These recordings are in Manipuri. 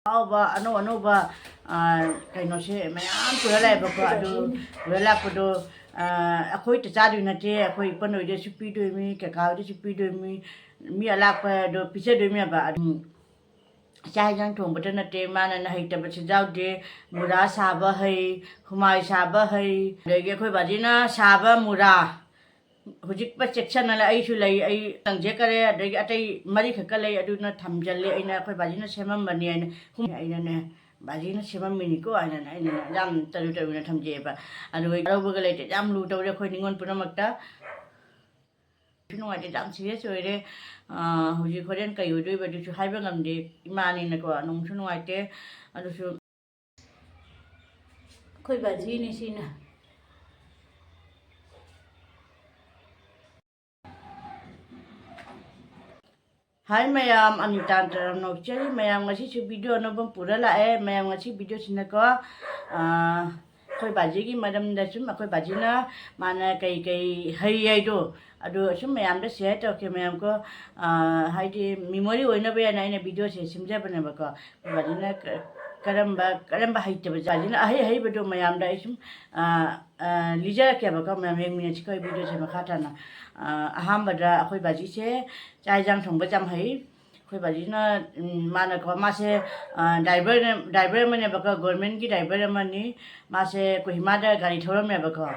Kauba ano kainoshe mayam purala bako adu purala podo Eikhoi te chadu na te Eikhoi pano de supi do mi kakao de supi do mi alak pa do pise do mi ba Heingjang Thongba na te mana na haita ba chijau de mura saba hai humai saba hai dege Eikhoi Baji na saba mura hujik pa section na ai su lai ai tangje kare dege atai mari khaka lai adu na thamjalle aina Eikhoi Baji na semam bani aina ne Baji na semam mini ko aina jam taru na thamje ba adu aro ba lai te jam lu taw Eikhoi ningon punamakta Nungai te jam serious oire hujik horen kai udoi ba du su haiba ngamde imani na ko nung su nungai te adu su Eikhoi Baji ni sina Hai mayam anitan taram no chali mayam ngasi su video no bam pura la mayam ngasi video sina ko Eikhoi Baji gi madam da sum Eikhoi Baji na mana kai hai do adu sum mayam da share to ke mayam ko hai di memory oina be na video se simja bana ba ko Baji na karamba hai te Baji na hai ba do mayam da sum lijara ke ba ko mayam yang minute ko video se ma khata na aham bada Eikhoi Baji se Heingjang Thongba jam hai Eikhoi Baji na mana ko ma se driver mane ba ko government ki driver mani ma se Kohima da gari thoram me ba ko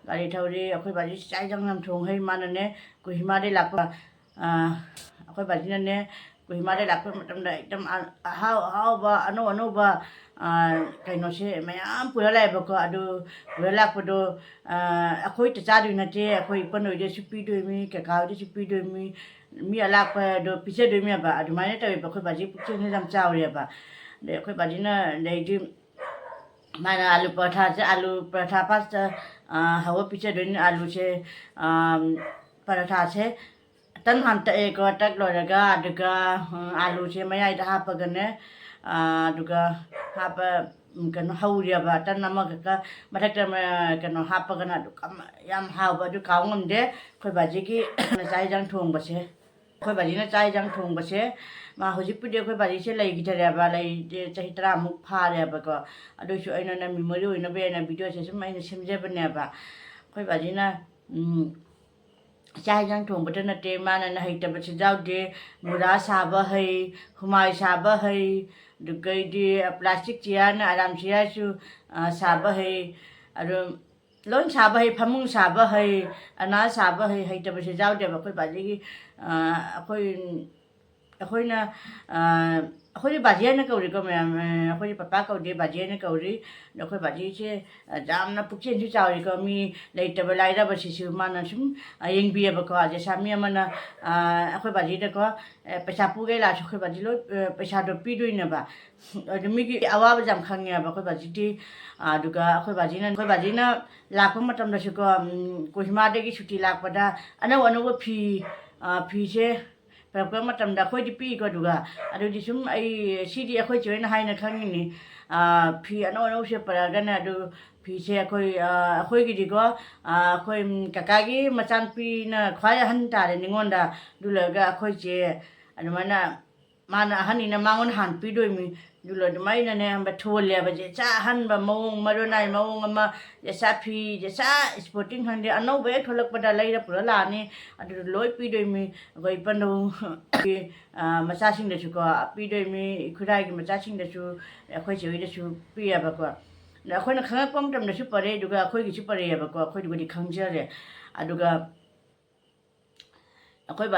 gari thori Eikhoi Baji Heingjang nam thong hai mana ne Kohima de lakpa Eikhoi Baji na ne Kohima de lakpa matam da ekdam how ba ano ba kainoshe mayam purala ba ko adu purala podo Eikhoi te chadu na te Eikhoi pano de supi do mi kakao de supi do mi alak pa do pise do mi ba adu mai ta Eikhoi Baji pukche ne jam chaw re ba de Eikhoi Baji na de di mana alu paratha pas hawa pise do ni alu se paratha se tan han ta e ko tak lo ga aduga alu se mayai da ha pa ga ne aduga ha pa kano hauria ba tan nama ka mathak ta kano ha pa ga na du yam ha ba du kaung ngmde Eikhoi Baji ki Heingjang Thongba se Eikhoi Baji na Heingjang Thongba se ma hojik pu de Eikhoi Baji se lai gi thare ba lai de chahi tra mu pha re ba ko adu su aina na memory oina be na video se sum aina simje ba ne ba Eikhoi Baji na Heingjang Thongba na te mana na haita ba chijau de mura saba hai humai saba hai dugai di plastic chair na aram chair su saba hai adu lon saba hai phamung saba hai ana saba hai haita ba chijau de ba Eikhoi Baji gi Eikhoi na Eikhoi Baji na kauri ko Eikhoi papa ko de Baji na kauri Eikhoi Baji se jam na pukchen su chaw ko mi laita ba laira ba si su mana sum yeng bi ba ko aje sami mana Eikhoi Baji de ko paisa pu ge la Eikhoi Baji lo paisa do pi do na ba mi gi awa ba jam khang ya ba Eikhoi Baji ti aduga Eikhoi Baji na lakpa matam da su ko Kohima de gi suti lakpa da ano phi se Papa matam da Eikhoi di pi ko duga adu di sum ai sidi Eikhoi choi na hai na khang ni phi ano se para ga na adu phi se Eikhoi gi di ko Eikhoi kaka gi machan pi na khwaya han ta re ningon da du la ga Eikhoi che adu mana han ni na mangon han pi do mi du la du mai na ne ba thol le ba je cha han ba mong maronai mong ma je sa phi je sa sporting han de ano be tholak pa da lai ra pura la ni adu loi pi do mi goi pan do macha sing de chu ko pi do mi khudai gi macha sing de chu Eikhoi choi de chu pi ya ba ko na Eikhoi na khang pom tam de chu pare du ga Eikhoi gi chu pare ya ba ko Eikhoi du gi khang ja re adu ga Eikhoi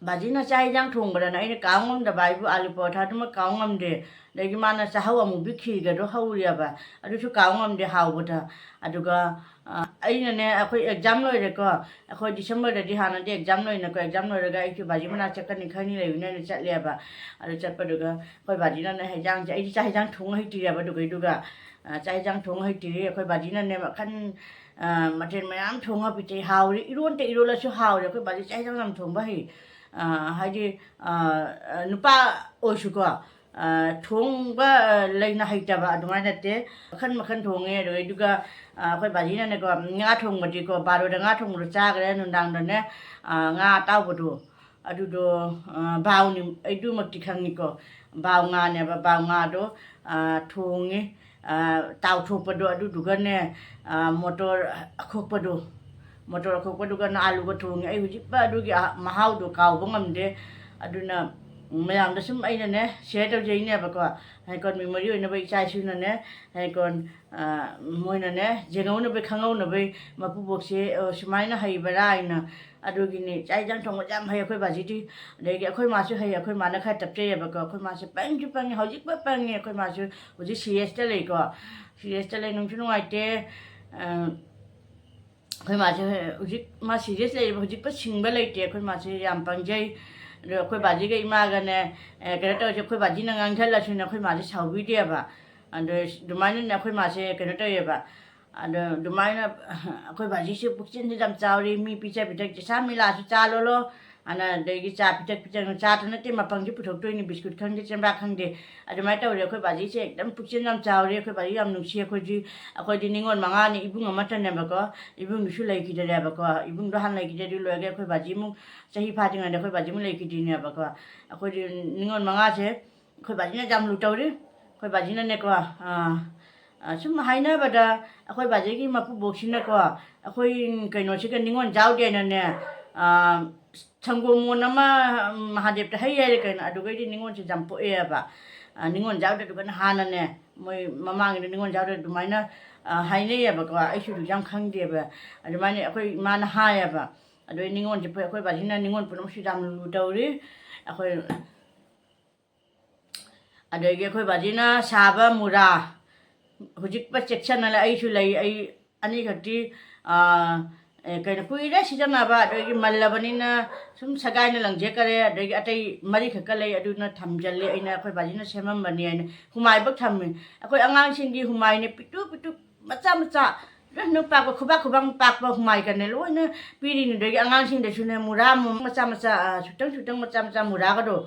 Baji na Heingjang Thongba na ina kaung ngam da bai bu alu paratha du ma kaung ngam de legi mana sa hawa mu bikhi ga do hauria ba adu su kaung ngam de haw bota adu ga aina ne Eikhoi exam loi re ko Eikhoi December da di hana de exam loi na ko exam loi ga Eikhoi Baji mana chakka ni khani le ne chat le ba adu chat pa du ga Eikhoi Baji na Heingjang ai Heingjang Thong hai ti ya ba du ga Heingjang Thong hai ti Eikhoi Baji na ne ma khan maten mayam thong ha pi te haw ri iron te irola su haw re Eikhoi Baji Heingjang nam thong ba hi haidi nupa osu ko Thongba leina haita ba adumai na te makhan thonge ro eduga Eikhoi Baji na ne ko nga thongba di ko baro da nga thong ro cha gre nundang da ne nga taw bu du adu do baw ni edu mak ti khang ni ko bao ngāneba bao ngādo thongi tau thopado adudugane motor akhokpado motor akhokpado na alu ga thongi ai hujik ba adugi mahau do kauba ngamde aduna mayam da sum aina ne share tau jai ne ba ko hai kon memory oina bai chai su na ne hai kon moina ne jengau na bai khangau na bai mapu bokse sumai na hai bara aina adugi ni chai jang thong jam hai akhoi baji ti de ge akhoi ma su hai akhoi ma na kha tap che ba ko akhoi ma se pang ju pang hojik ba pang nge akhoi ma su hoji cs ta le ko cs ta le nung chu ngai te akhoi ma se hojik ma cs le hojik pa sing ba le te akhoi ma se yam pang jai akhoi baji ga ima ga ne ke ta je akhoi baji na ngang thal la su na akhoi ma se sau bi de ba and dumai na akhoi ma se ke ta ye ba and dumai na akhoi baji se pukchin de jam chawri mi pi cha pitak cha mi la su cha lo lo ana de gi cha pitak pitak cha ta na te ma pang ji puthok toi ni biscuit khang de chambra khang de adumai ta re akhoi baji se ekdam pukchin jam chawri akhoi baji yam nungsi akhoi di ningon manga ni ibung ama tan ne ba ko ibung nu su lai ki de ba ko ibung do han lai ki de lo ge akhoi baji mu chahi pha ding ane akhoi baji mu lai ki di ne ba ko akhoi di ningon manga se akhoi baji na jam lu tawri akhoi baji na ne ko sum haina bada akhoi baji gi mapu boksi na ko akhoi kaino se ka ningon jaw de na ne thanggo mo na ma mahadev ta hai ai kaina adu ga di ningon se jam po e ba ningon jaw de du kan ha na ne moi mamang ni ningon jaw de du mai na haina ya ba ko ai su du jam khang de ba adu mai ne akhoi ma na ha ya ba adu ningon je akhoi baji na ningon pu no su jam lu tawri akhoi adu ge akhoi baji na saba mura hujik pa section na ai su lai ai ani khati kaina kuira sijana ba adagi mallabani na sum sagai na langje kare adagi atai mari khaka lai adu na thamjalle aina akhoi baji na semam bani aina humai bak thammi akhoi angang singgi humai ne pitu pitu macha macha nu pak ba khubang pak ba humai kan ne loina piri ni dagi angang sing de su ne mura macha macha sutang macha macha mura ga do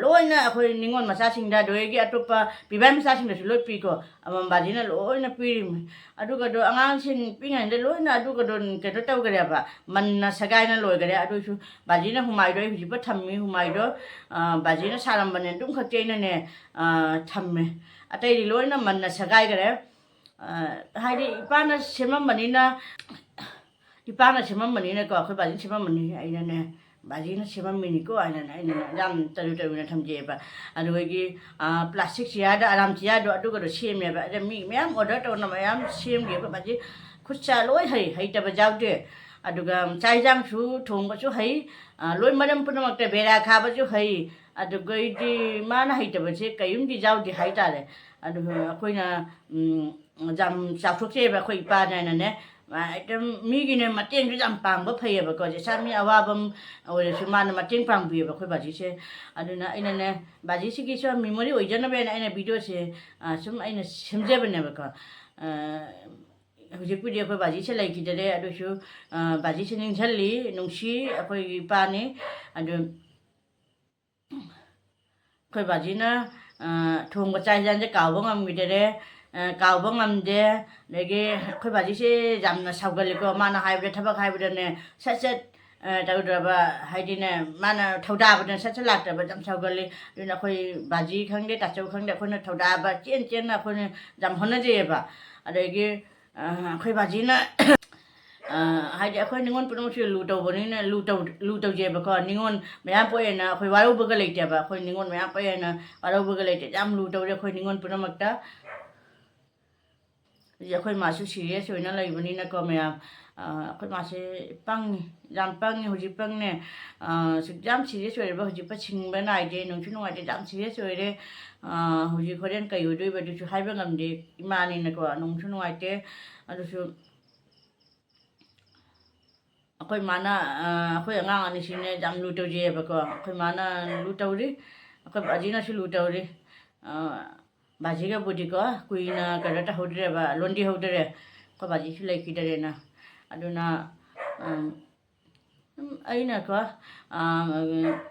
loina akhoi ningon macha sing da doegi atopa bibai macha sing da su loi pi ko amam baji na loina piri adu ga do angang sing pingan de loina adu ga don ke to taw gare ba man na sagai na loi gare adu su baji na humai do hi ba thammi humai do baji na saram bane dum khate na ne thamme atai ri loina man na sagai gare hai di ipana semam bani na ko akhoi baji semam bani aina ne baji na semam mini ko aina jam taru na thamje ba adu gi plastic sia da aram sia do adu ga do sem ya ba da mi myam order to na myam sem ge ba baji khutcha loi hai ta ba jaw de adu ga chai jang su thong ba chu hai loi maram pu na mak te bera kha ba chu hai adu ga di ma na hai ta ba che kayum di jaw di hai ta le adu akhoi na jam chak thok che ba khoi pa na ne item mi gi ne mateng ju jam pang ba phai ba ko je sa mi awa bam ore su man mateng pang bi ba khoi baji se aduna ina ne baji si gi so memory oi jana be na ina video se sum ina semje ba ne ba ko hujik pu de khoi baji se lai ki de adu su baji se ning thalli nungsi akhoi pa ni adu khoi baji na thongba chai jan je kaw ba ngam gi de Kauba Ngmde lagi akhoi baji se jamna saugali ko mana hybrid thabak hybrid ne sat tawda ba haidi ne mana thauda ba sat lat ba jam saugali na akhoi baji khangde ta chau khangde akhoi na thauda ba chen na akhoi jam hona je ba adagi akhoi baji na haidi akhoi ningon puno su lu taw bani na lu taw je ba ko ningon mayam po na akhoi waru ba ga leite ba akhoi ningon mayam po na waru ba ga leite jam lu taw re akhoi ningon puno makta akhoi ma su serious oina lai bani na ko mayam akhoi ma se pang ni jam pang ni hoji pang ne su jam serious oi ba hoji pa ching ba nai de nong chu ngai de jam serious oi re hoji khoren kai oi doi ba du chu hai ba ngam de imani na ko nong chu ngai te adu su akhoi mana akhoi angang ani sine jam lu taw je ba ko akhoi mana lu taw ri akhoi baji na su lu taw ri baji ga budi ko kuina karata hodre ba londi hodre ko baji su lai ki dare na aduna aina ko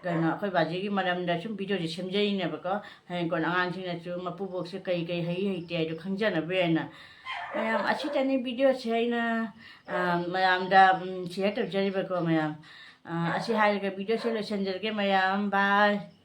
kana akhoi baji gi maram da sum video je semjai ne ba ko hai kon angang sing na chu mapu bok se kai hai te ai do khangjana be na mayam achi tani video se aina mayam da share to jari ba ko mayam achi hai ga video se le senjer ke mayam bye